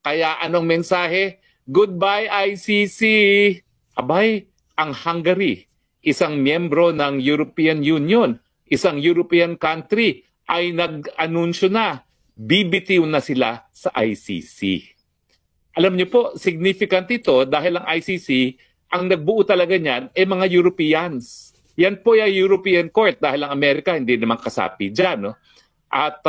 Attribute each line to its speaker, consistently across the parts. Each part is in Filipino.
Speaker 1: Kaya anong mensahe? Goodbye ICC. Abay, ang Hungary, isang miyembro ng European Union, isang European country, ay nag-anunsyo na, bibitiw na sila sa ICC. Alam niyo po, significant ito dahil ang ICC, ang nagbuo talaga niyan, mga Europeans. Yan po yung European Court dahil ang Amerika hindi naman kasapi dyan. No? At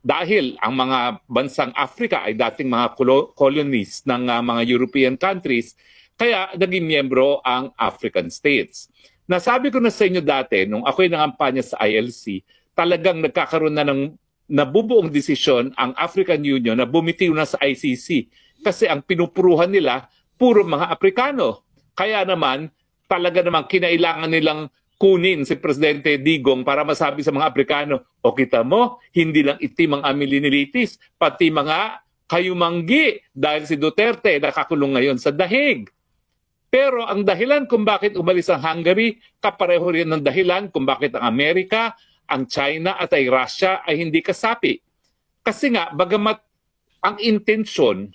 Speaker 1: dahil ang mga bansang Africa ay dating mga colonies ng mga European countries, kaya naging miyembro ang African states. Nasabi ko na sa inyo dati, nung ako'y nangampanya sa ILC, talagang nagkakaroon na ng nabubuong desisyon ang African Union na bumitiw na sa ICC. Kasi ang pinupuruhan nila, puro mga Aprikano. Kaya naman, talaga namang kinailangan nilang kunin si Presidente Digong para masabi sa mga Aprikano, o kita mo, hindi lang itim ang amilinilitis, pati mga kayumanggi dahil si Duterte nakakulong ngayon sa dahig. Pero ang dahilan kung bakit umalis ang Hungary, kapareho rin ng dahilan kung bakit ang Amerika, ang China at ay Russia ay hindi kasapi. Kasi nga, bagamat ang intensyon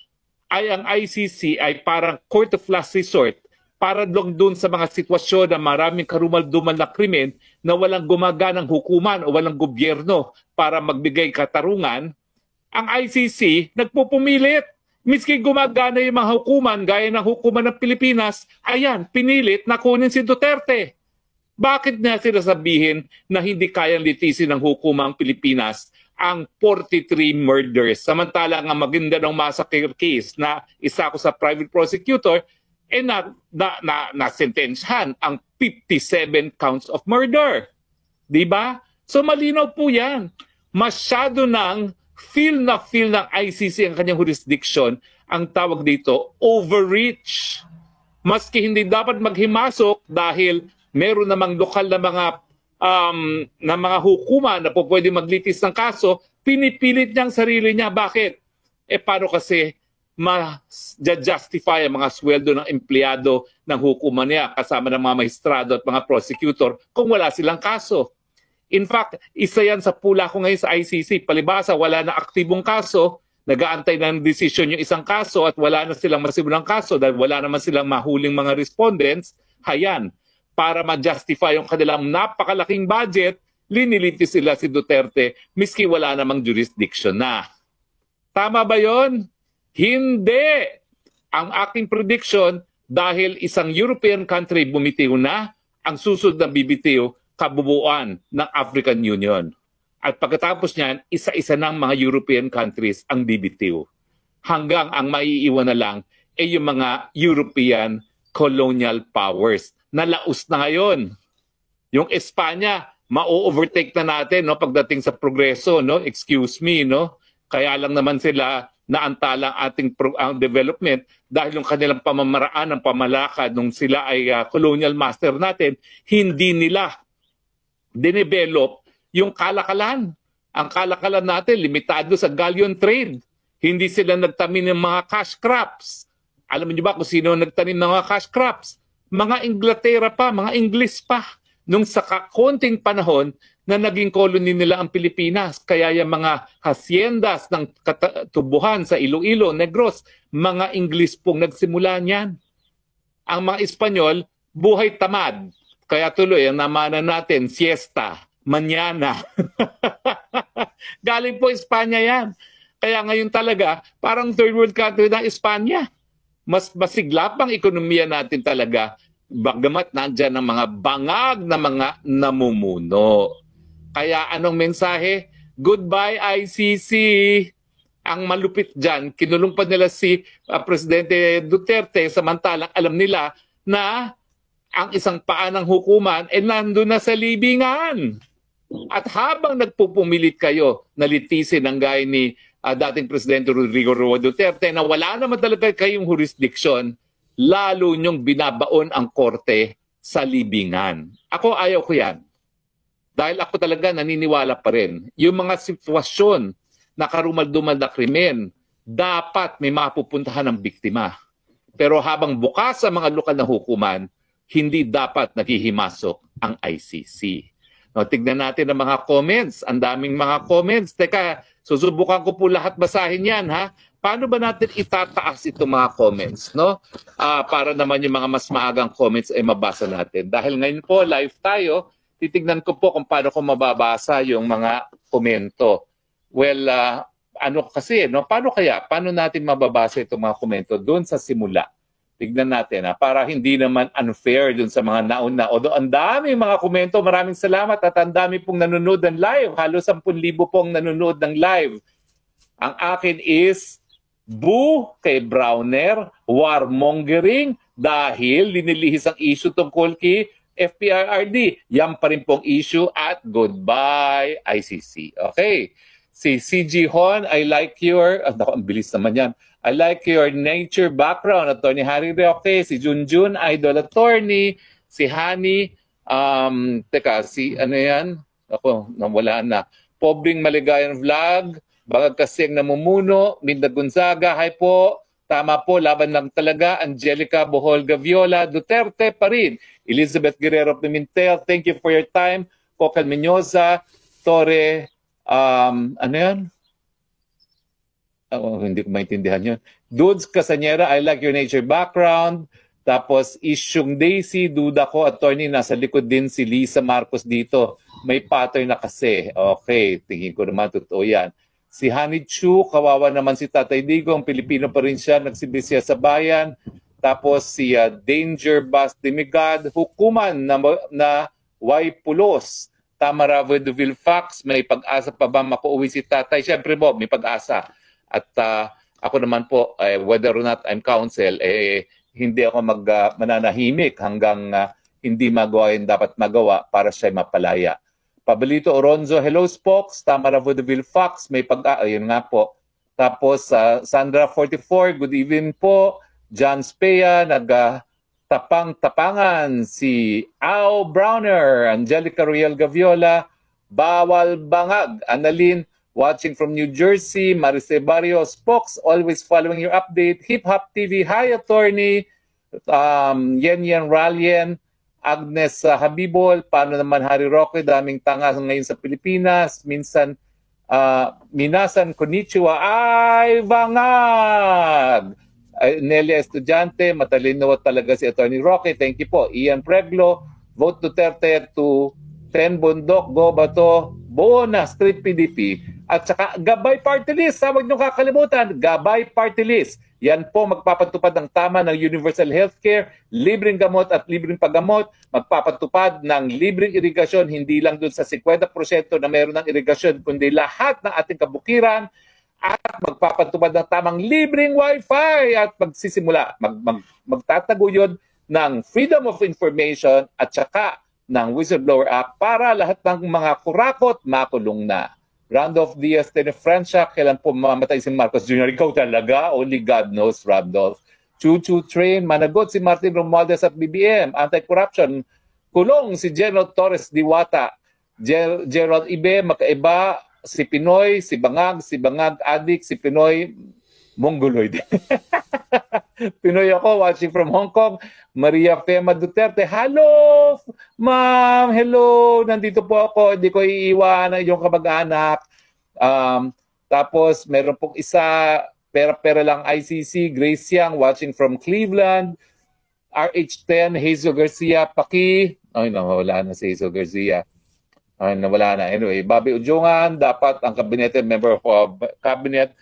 Speaker 1: ay ang ICC ay parang court of last resort para doon sa mga sitwasyon na maraming karumal-dumal na krimen na walang gumaganang hukuman o walang gobyerno para magbigay katarungan, ang ICC nagpupumilit. Miski gumagana yung mga hukuman, gaya ng hukuman ng Pilipinas, ayan, pinilit na kunin si Duterte. Bakit niya sila sabihin na hindi kayang litisin ng hukumang Pilipinas ang 43 murders? Samantala nga Maguindanao massacre case na isa ko sa private prosecutor, nasentensyahan ang 57 counts of murder. Diba? So malinaw po yan. Masyado ng feel ng ICC ang kanyang jurisdiction, ang tawag dito, overreach. Maski hindi dapat maghimasok dahil meron namang lokal na mga hukuman na po pwede maglitis ng kaso, pinipilit niya ang sarili niya. Bakit? Paano kasi ma-justify ang mga sweldo ng empleyado ng hukuman niya kasama ng mga maestrado at mga prosecutor kung wala silang kaso? In fact, isa yan sa pula ko ngayon sa ICC. Palibasa, wala na aktibong kaso, nag-aantay ng desisyon yung isang kaso at wala na silang masimulang kaso dahil wala naman silang mahuling mga respondents. Hayan, para ma-justify yung kanilang napakalaking budget, linilitis sila si Duterte miski wala namang jurisdiction na. Tama ba yon? Hindi! Ang aking prediction, dahil isang European country bumitiw na, ang susunod na bibitiw, kabubuan ng African Union. At pagkatapos niyan, isa-isa ng mga European countries ang bibitiw. Hanggang ang maiiwan na lang ay yung mga European colonial powers na laos na ngayon. Yung Espanya, ma-overtake na natin no, pagdating sa progreso. No? Excuse me. No? Kaya lang naman sila naantala ang ating development dahil yung kanilang pamamaraan ng pamalakad nung sila ay colonial master natin, hindi nila dinevelop yung kalakalan. Ang kalakalan natin, limitado sa galleon trade. Hindi sila nagtanim ng mga cash crops. Alam niyo ba kung sino nagtanim ng mga cash crops? Mga Inglaterra pa, mga Ingles pa. Nung sa konting panahon na naging colony nila ang Pilipinas. Kaya yung mga haciendas ng tubuhan sa Iloilo, Negros, mga Ingles pong nagsimula niyan. Ang mga Espanyol, buhay tamad. Kaya tuloy, ang namanan natin, siesta, mañana. Galing po Espanya yan. Kaya ngayon talaga, parang third world country ng Espanya. Mas masigla pang ekonomiya natin talaga, bagamat nandyan ang mga bangag na mga namumuno. Kaya anong mensahe? Goodbye ICC. Ang malupit dyan, kinulong pa nila si Presidente Duterte, samantalang alam nila na ang isang paa ng hukuman nandun na sa libingan. At habang nagpupumilit kayo na litisin ang gaya ni dating Presidente Rodrigo Roa Duterte na wala naman talaga kayong jurisdiction, lalo nyong binabaon ang korte sa libingan. Ako ayaw ko yan. Dahil ako talaga naniniwala pa rin. Yung mga sitwasyon na karumal-dumal na krimen, dapat may mapupuntahan ng biktima. Pero habang bukas ang mga lokal na hukuman, hindi dapat naghihimasok ang ICC. No, tignan natin ang mga comments. Ang daming mga comments. Teka, susubukan ko po lahat basahin yan, ha? paano ba natin itataas itong mga comments, no? Para naman yung mga mas maagang comments ay mabasa natin. Dahil ngayon po, live tayo, titignan ko po kung paano ko mababasa yung mga komento. Well, ano kasi, no? Paano natin mababasa itong mga komento doon sa simula? Tignan natin, para hindi naman unfair doon sa mga nauna. Although ang dami mga komento, maraming salamat at ang dami pong nanonood ng live. Halos 10,000 pong nanonood ng live. Ang akin is boo kay Browner, warmongering dahil linilihis ang issue tungkol kay FPIRD. Yan pa rin pong issue at goodbye ICC. Okay. Si CG Hon, I like your... ang bilis naman yan. I like your nature background, Attorney Harry Roque. Si Junjun, Idol Attorney. Si Hani, ano yan? Ako, nawala na. Pobreng Maligayan Vlog. Bagag kasing namumuno. Minda Gonzaga, hi po. Tama po, laban lang talaga. Angelica Bohol Gaviola, Duterte pa rin. Elizabeth Guerrero Pimentel, thank you for your time. Cocal Menyoza, Torre, ano yan? Hindi ko maintindihan yun. Dudes Casanera, I like your nature background. Tapos Isyong Daisy, duda ko, attorney, nasa likod din si Lisa Marcos dito. May pattern na kasi. Okay, tingin ko naman totoo yan. Si Honey Chu, kawawa naman si Tatay Digong, Pilipino pa rin siya, nagsibisya sa bayan. Tapos si Danger Bus Demigod, hukuman na Y Pulos. Tamara Veduville Fax, may pag-asa pa ba makauwi si Tatay? Siyempre po, may pag-asa. At ako naman po, whether or not I'm counsel, hindi ako mananahimik hanggang hindi magawa yung dapat magawa para siya mapalaya. Pablito Oronzo, hello Spokes, Tamara Vaudeville Fox, may ayun nga po. Tapos Sandra 44, good evening po. John Spea, tapang-tapangan. Si Al Browner, Angelica Riel Gaviola, Bawal Bangag, Annalyn, watching from New Jersey, Marice Barrios, Fox, always following your update. Hip Hop TV, hi attorney. Yen Ralien, Agnes Habibol, paano naman Harry Roque, daming tanga ngayon sa Pilipinas. Minsan, minasan konnichiwa, ay bangag. Nelly Estudiante, matalino talaga si Attorney Roque. Thank you po. Ian Preglo, vote Duterte to 10 bundok, go bato, buo na, street PDP. At saka Gabay Party List, huwag niyong kakalimutan, Gabay Party List. Yan po magpapatupad ng tama ng universal healthcare, libreng gamot at libreng paggamot, magpapatupad ng libreng irigasyon, hindi lang dun sa 50% na meron ng irigasyon, kundi lahat ng ating kabukiran, at magpapatupad ng tamang libreng wifi at magsisimula, magtataguyod ng Freedom of Information at saka ng Whistleblower Act para lahat ng mga kurakot makulong na. Randolph Diaz de Francia, kailan po mamatay si Marcos Jr.? Ikaw talaga? Only God knows, Randolph. Choo-choo train, managot si Martin Romualdez at BBM. Anti-corruption, kulong si General Torres Diwata. Gerald Ibe, makaiba, si Pinoy, si Bangag adik, si Pinoy, Mongoloid. Pinoy ako, watching from Hong Kong. Maria Fema Duterte, hello! Ma'am, hello! Nandito po ako, hindi ko iiwanan yung kamag-anak. Tapos, meron pong isa, pera lang ICC, Grace Yang, watching from Cleveland. RH10, Hazel Garcia, Paki. Ay, nawala na si Hazel Garcia. Ay, nawala na. Anyway, Bobby Ujongan, dapat ang cabinet member of cabinet,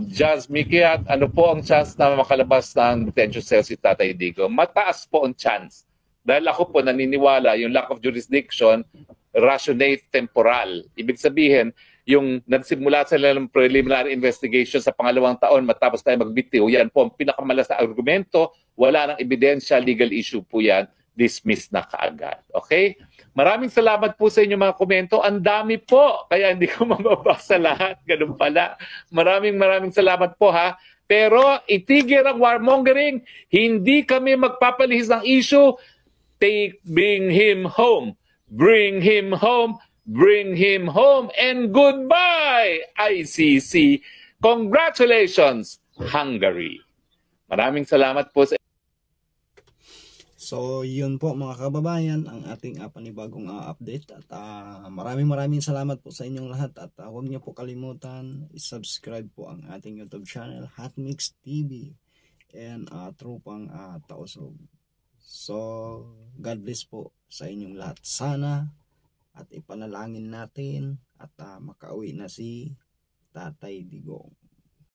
Speaker 1: Jazz Mikiat, ano po ang chance na makalabas ng detention cell si Tatay Digo? Mataas po ang chance. Dahil ako po naniniwala, yung lack of jurisdiction, rationate temporal. Ibig sabihin, yung nagsimula sa ng preliminary investigation sa pangalawang taon, matapos tayo magbitiw, yan po ang pinakamalas na argumento, wala nang ebidensya, legal issue po yan, dismiss na kaagad. Okay? Maraming salamat po sa inyong mga komento. Ang dami po, kaya hindi ko mababasa lahat. Ganun pala. Maraming salamat po ha. Pero itigil ang warmongering. Hindi kami magpapalihis ng issue. Bring him home. Bring him home. Bring him home. And goodbye, ICC. Congratulations, Hungary. Maraming salamat po sa
Speaker 2: So, yun po mga kababayan, ang ating panibagong update. At maraming salamat po sa inyong lahat. At huwag niyo po kalimutan, i-subscribe po ang ating YouTube channel, Hotmix TV, and Tropang Tausog. So, God bless po sa inyong lahat. Sana at ipanalangin natin at makauwi na si Tatay Digong.